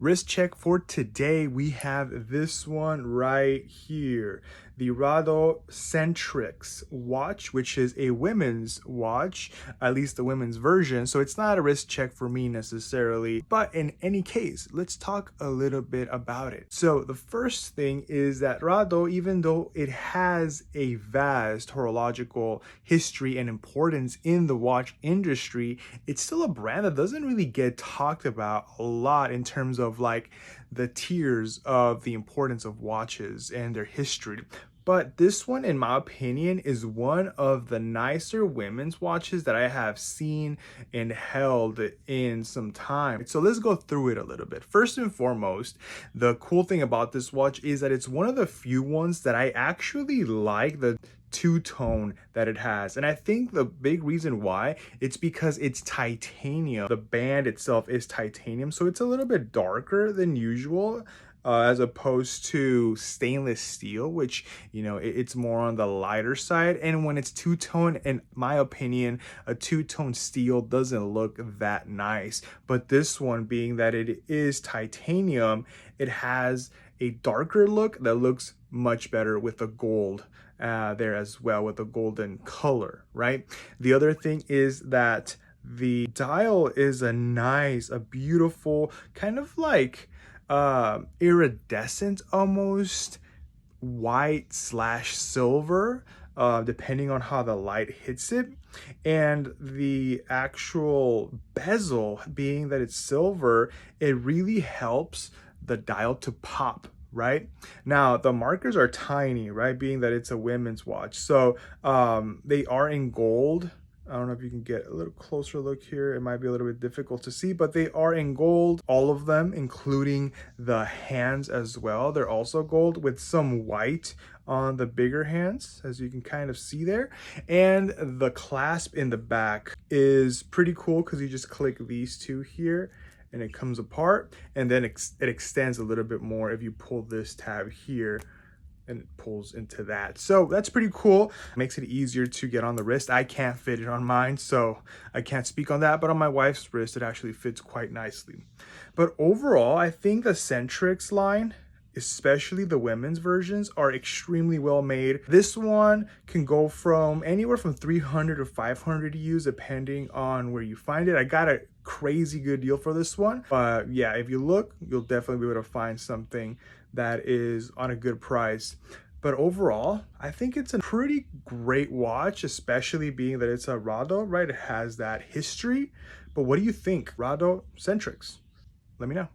Wrist check for today, we have this one right here, the Rado Centrix watch, which is a women's watch, at least the women's version. So it's not a wrist check for me necessarily, but in any case, let's talk a little bit about it. So the first thing is that Rado, even though it has a vast horological history and importance in the watch industry, it's still a brand that doesn't really get talked about a lot in terms of like the tiers of the importance of watches and their history. But this one, in my opinion, is one of the nicer women's watches that I have seen and held in some time. So let's go through it a little bit. First and foremost, the cool thing about this watch is that it's one of the few ones that I actually like the two-tone that it has. And I think the big reason why, it's because it's titanium. The band itself is titanium, so it's a little bit darker than usual. As opposed to stainless steel, which, you know, it's more on the lighter side. And when it's two-tone, in my opinion, a two-tone steel doesn't look that nice. But this one, being that it is titanium, it has a darker look that looks much better with the gold there as well, with the golden color, right? The other thing is that the dial is a beautiful, kind of like iridescent, almost white slash silver, depending on how the light hits it. And the actual bezel, being that it's silver, it really helps the dial to pop. Right now, the markers are tiny, right? Being that it's a women's watch, so they are in gold. I don't know if you can get a little closer look here. It might be a little bit difficult to see, but they are in gold, all of them, including the hands as well. They're also gold with some white on the bigger hands, as you can kind of see there. And the clasp in the back is pretty cool because you just click these two here and it comes apart, and then it extends a little bit more if you pull this tab here, and it pulls into that. So that's pretty cool. Makes it easier to get on the wrist. I can't fit it on mine, so I can't speak on that, but on my wife's wrist, it actually fits quite nicely. But overall, I think the Centrix line, especially the women's versions, are extremely well made. This one can go from anywhere from 300 to 500 EUs depending on where you find it. I got a crazy good deal for this one, but yeah, if you look, you'll definitely be able to find something that is on a good price. But overall, I think it's a pretty great watch, especially being that it's a Rado, right? It has that history. But what do you think? Rado Centrix? Let me know.